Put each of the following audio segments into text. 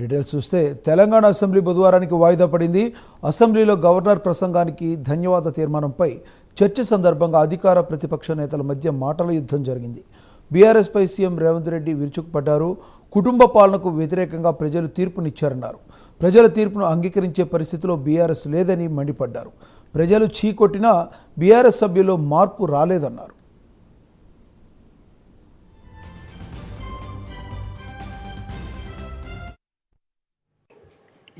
Details చూస్తే Telangana assembly బుధవారానికి వాయిదా పడింది. అసెంబ్లీలో గవర్నర్ ప్రసంగానికి ధన్యవాద తీర్మానంపై చర్చ సందర్భంగా అధికార ప్రతిపక్ష నేతల మధ్య మాటల యుద్ధం జరిగింది. బీఆర్ఎస్ పై సీఎం రేవంత్ రెడ్డి విరుచుకుపడ్డారు. కుటుంబ పాలనకు వ్యతిరేకంగా ప్రజలు తీర్పునిచ్చారన్నారు. ప్రజల తీర్పును అంగీకరించే పరిస్థితిలో బీఆర్ఎస్ లేదని మండిపడ్డారు. ప్రజలు చీకొట్టినా బీఆర్ఎస్ సభ్యుల్లో మార్పు రాలేదన్నారు.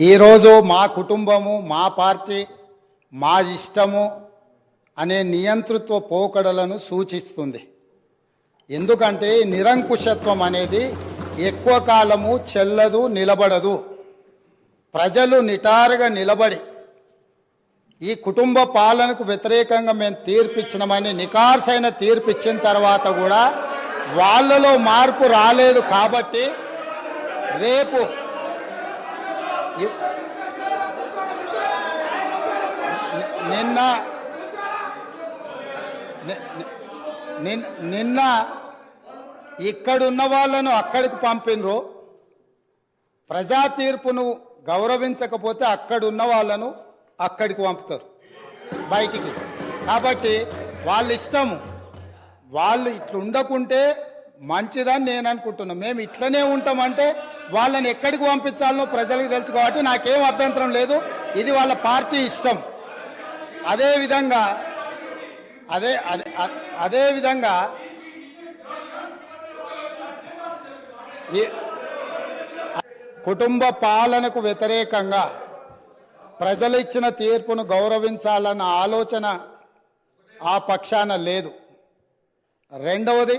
ఈరోజు మా కుటుంబము, మా పార్టీ, మా ఇష్టము అనే నియంతృత్వ పోకడలను సూచిస్తుంది. ఎందుకంటే నిరంకుశత్వం అనేది ఎక్కువ కాలము చెల్లదు, నిలబడదు. ప్రజలు నిటారుగా నిలబడి ఈ కుటుంబ పాలనకు వ్యతిరేకంగా మేము తీర్పిచ్చినామని నికార్సైన తీర్పిచ్చిన తర్వాత కూడా వాళ్ళలో మార్పు రాలేదు. కాబట్టి రేపు నిన్న ఇక్కడున్న వాళ్ళను అక్కడికి పంపినరు. ప్రజా తీర్పును గౌరవించకపోతే అక్కడున్న వాళ్ళను అక్కడికి పంపుతారు బయటికి. కాబట్టి వాళ్ళ ఇష్టము, వాళ్ళు ఇట్లా ఉండకుంటే మంచిదని నేను అనుకుంటున్నాను. మేము ఇట్లనే ఉంటామంటే వాళ్ళని ఎక్కడికి పంపించాలనో ప్రజలకు తెలుసు. కాబట్టి నాకేం అభ్యంతరం లేదు. ఇది వాళ్ళ పార్టీ ఇష్టం. అదేవిధంగా కుటుంబ పాలనకు వ్యతిరేకంగా ప్రజలు ఇచ్చిన తీర్పును గౌరవించాలన్న ఆలోచన ఆ పక్షాన లేదు. రెండవది,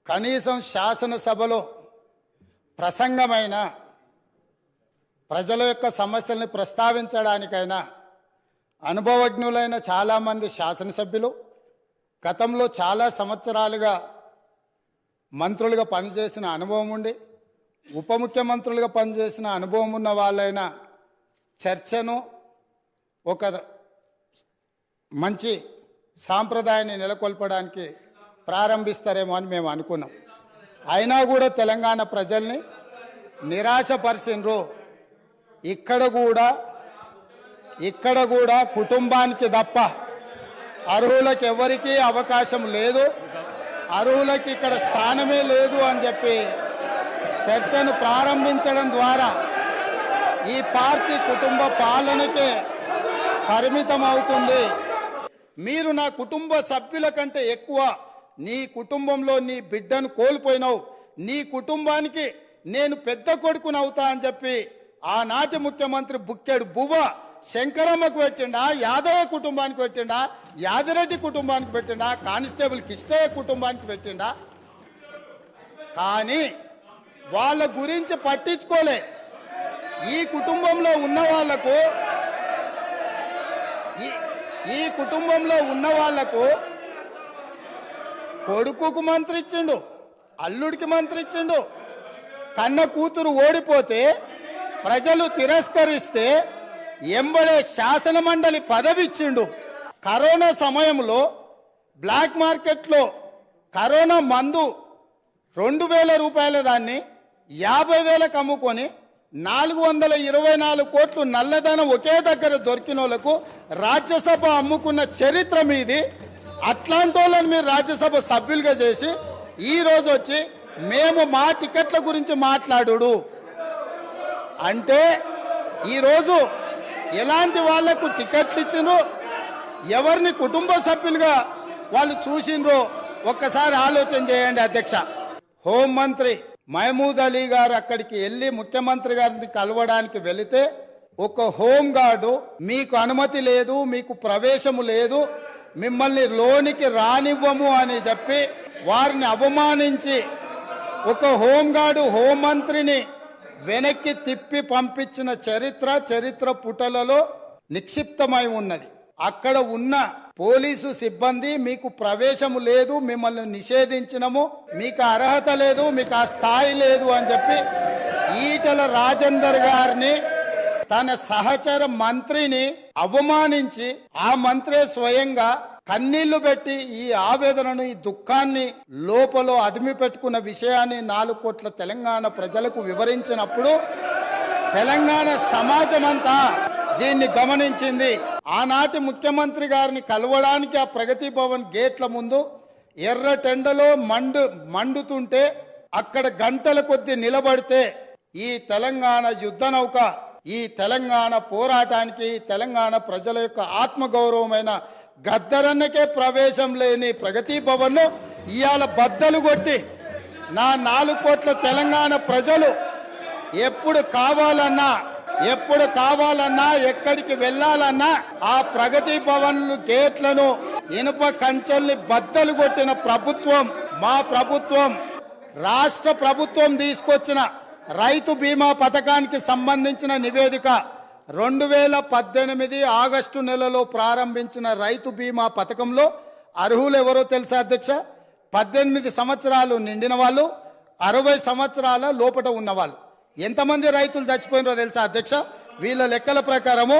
కనీసం శాసనసభలో ప్రసంగమైన ప్రజల యొక్క సమస్యల్ని ప్రస్తావించడానికైనా అనుభవజ్ఞులైన చాలామంది శాసనసభ్యులు, గతంలో చాలా సంవత్సరాలుగా మంత్రులుగా పనిచేసిన అనుభవం ఉండి ఉప ముఖ్యమంత్రులుగా పనిచేసిన అనుభవం ఉన్న వాళ్ళైన చర్చను ఒక మంచి సాంప్రదాయాన్ని నెలకొల్పడానికి ప్రారంభిస్తారేమో అని మేము అనుకున్నాం. అయినా కూడా తెలంగాణ ప్రజల్ని నిరాశపరిచినరు. ఇక్కడ కూడా కుటుంబానికి తప్ప అర్హులకు ఎవరికీ అవకాశం లేదు, అర్హులకి ఇక్కడ స్థానమే లేదు అని చెప్పి చర్చను ప్రారంభించడం ద్వారా ఈ పార్టీ కుటుంబ పాలనకే పరిమితం అవుతుంది. మీరు నా కుటుంబ సభ్యుల కంటే ఎక్కువ నీ కుటుంబంలో నీ బిడ్డను కోల్పోయినావు, నీ కుటుంబానికి నేను పెద్ద కొడుకునవుతా అని చెప్పి ఆనాటి ముఖ్యమంత్రి బుక్కెడు బువ్వ శంకరమ్మకు పెట్టిండా, యాదవ కుటుంబానికి పెట్టిండా, యాదిరెడ్డి కుటుంబానికి పెట్టిండా, కానిస్టేబుల్ కిష్టయ్య కుటుంబానికి పెట్టిండా. కానీ వాళ్ళ గురించి పట్టించుకోలే. ఈ కుటుంబంలో ఉన్న వాళ్లకు కొడుకుకు మంత్రి ఇచ్చిండు, అల్లుడికి మంత్రి ఇచ్చిండు. కన్న కూతురు ఓడిపోతే ప్రజలు తిరస్కరిస్తే ఎంబడే శాసన మండలి పదవి ఇచ్చిండు. కరోనా సమయంలో బ్లాక్ మార్కెట్లో కరోనా మందు 2000 రూపాయల దాన్ని 50,000కు అమ్ముకొని 424 కోట్లు నల్లధనం ఒకే దగ్గర దొరికిన వాళ్ళకు రాజ్యసభ అమ్ముకున్న చరిత్ర మీది. అట్లాంటి వాళ్ళని మీరు రాజ్యసభ సభ్యులుగా చేసి ఈరోజు వచ్చి మేము మా టికెట్ల గురించి మాట్లాడు అంటే ఈరోజు ఎలాంటి వాళ్లకు టికెట్లు ఇచ్చినో, ఎవరిని కుటుంబ సభ్యులుగా వాళ్ళు చూసినరో ఒక్కసారి ఆలోచన చేయండి. అధ్యక్ష, హోంమంత్రి మహమూద్ అలీ గారు అక్కడికి వెళ్ళి ముఖ్యమంత్రి గారిని కలవడానికి వెళితే ఒక హోంగార్డు మీకు అనుమతి లేదు, మీకు ప్రవేశము లేదు, మిమ్మల్ని లోనికి రానివ్వము అని చెప్పి వారిని అవమానించి ఒక హోంగార్డు హోంమంత్రిని వెనక్కి తిప్పి పంపించిన చరిత్ర పుటలలో నిక్షిప్తమై ఉన్నది. అక్కడ ఉన్న పోలీసు సిబ్బంది మీకు ప్రవేశము లేదు, మిమ్మల్ని నిషేధించినము, మీకు అర్హత లేదు, మీకు ఆ స్థాయి లేదు అని చెప్పి ఈటల రాజేందర్ గారిని తన సహచర మంత్రిని అవమానించి ఆ మంత్రే స్వయంగా కన్నీళ్లు పెట్టి ఈ ఆవేదనను, ఈ దుఃఖాన్ని లోపల అదిమి పెట్టుకున్న విషయాన్ని 4 కోట్ల తెలంగాణ ప్రజలకు వివరించినప్పుడు తెలంగాణ సమాజం అంతా దీన్ని గమనించింది. ఆనాటి ముఖ్యమంత్రి గారిని కలవడానికి ఆ ప్రగతి భవన్ గేట్ల ముందు ఎర్ర టెండలో మండుతుంటే అక్కడ గంటల కొద్ది నిలబడితే ఈ తెలంగాణ యుద్ధ నౌక, ఈ తెలంగాణ పోరాటానికి, తెలంగాణ ప్రజల యొక్క ఆత్మగౌరవమైన గద్దరన్నకే ప్రవేశం లేని ప్రగతి భవన్ ఇవాళ బద్దలు కొట్టి నా 4 కోట్ల తెలంగాణ ప్రజలు ఎప్పుడు కావాలన్నా ఎక్కడికి వెళ్ళాలన్నా ఆ ప్రగతి భవన్ గేట్లను, ఇనుప కంచెల్ని బద్దలు కొట్టిన ప్రభుత్వం మా ప్రభుత్వం. రాష్ట్ర ప్రభుత్వం తీసుకొచ్చిన రైతు బీమా పథకానికి సంబంధించిన నివేదిక 2018 ఆగస్టు నెలలో ప్రారంభించిన రైతు బీమా పథకంలో అర్హులు ఎవరో తెలుసా అధ్యక్ష? 18 సంవత్సరాలు నిండిన వాళ్ళు, 60 సంవత్సరాల లోపట ఉన్నవాళ్ళు. ఎంతమంది రైతులు చచ్చిపోయినారో తెలుసా అధ్యక్ష? వీళ్ళ లెక్కల ప్రకారము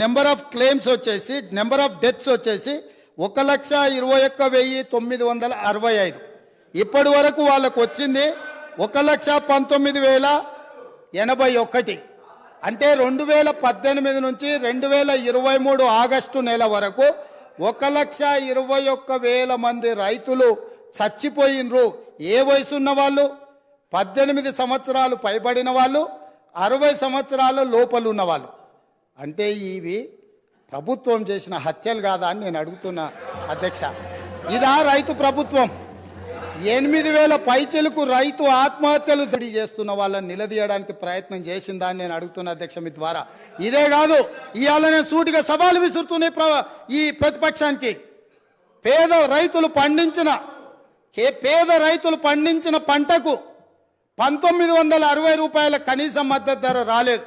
నెంబర్ ఆఫ్ క్లెయిమ్స్ వచ్చేసి, నెంబర్ ఆఫ్ డెత్స్ వచ్చేసి 1,21,965. ఇప్పటి వరకు వాళ్ళకు వచ్చింది 1,19,081. అంటే 2018 నుంచి 2023 ఆగస్టు నెల వరకు 1,21,000 మంది రైతులు చచ్చిపోయినరు. ఏ వయసు ఉన్న వాళ్ళు? 18 సంవత్సరాలు పైబడిన వాళ్ళు, 60 సంవత్సరాల లోపల ఉన్న వాళ్ళు. అంటే ఇవి ప్రభుత్వం చేసిన హత్యలు కాదా అని నేను అడుగుతున్నా అధ్యక్ష. ఇదా రైతు ప్రభుత్వం? 8,000 పైచలకు రైతు ఆత్మహత్యలు చేస్తున్న వాళ్ళని నిలదీయడానికి ప్రయత్నం చేసిందా అని నేను అడుగుతున్నా అధ్యక్ష మీ ద్వారా. ఇదే కాదు, ఇవాళ నేను సూటిగా సవాలు విసురుతున్నా ఈ ప్రతిపక్షానికి. పేద రైతులు పండించిన పంటకు 1,960 రూపాయల కనీస మద్దతు ధర రాలేదు.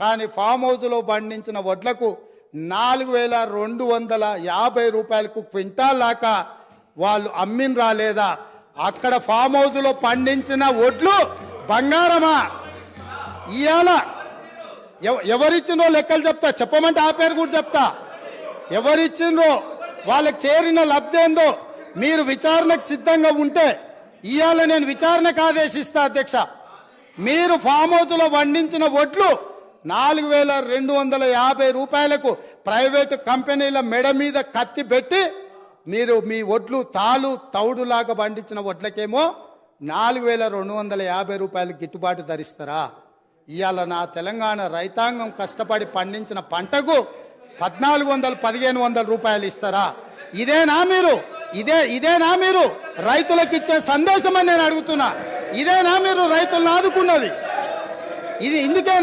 కానీ ఫామ్ హౌస్లో పండించిన వడ్లకు 4,250 రూపాయలకు క్వింటాల్ దాకా వాళ్ళు అమ్మిన రాలేదా? అక్కడ ఫామ్ హౌస్లో పండించిన వడ్లు బంగారమా? ఇవాళ ఎవరిచ్చిందో లెక్కలు చెప్తా, చెప్పమంటే ఆ పేరు కూడా చెప్తా. ఎవరిచ్చిందో, వాళ్ళకి చేరిన లబ్ధి ఏందో మీరు విచారణకు సిద్ధంగా ఉంటే ఇవాళ నేను విచారణకు ఆదేశిస్తా అధ్యక్ష. మీరు ఫామ్ హౌస్లో పండించిన వడ్లు 4,250 రూపాయలకు ప్రైవేటు కంపెనీల మెడ మీద కత్తి పెట్టి మీరు మీ వడ్లు తౌడులాగా పండించిన వడ్లకేమో 4,250 రూపాయలు గిట్టుబాటు ధరిస్తారా? ఇవాళ నా తెలంగాణ రైతాంగం కష్టపడి పండించిన పంటకు 1,400-1,500 రూపాయలు ఇస్తారా? ఇదేనా మీరు రైతులకు ఇచ్చే సందేశం అని నేను అడుగుతున్నా. ఇదేనా మీరు రైతులను ఆదుకున్నది? ఇది ఇందుకేనా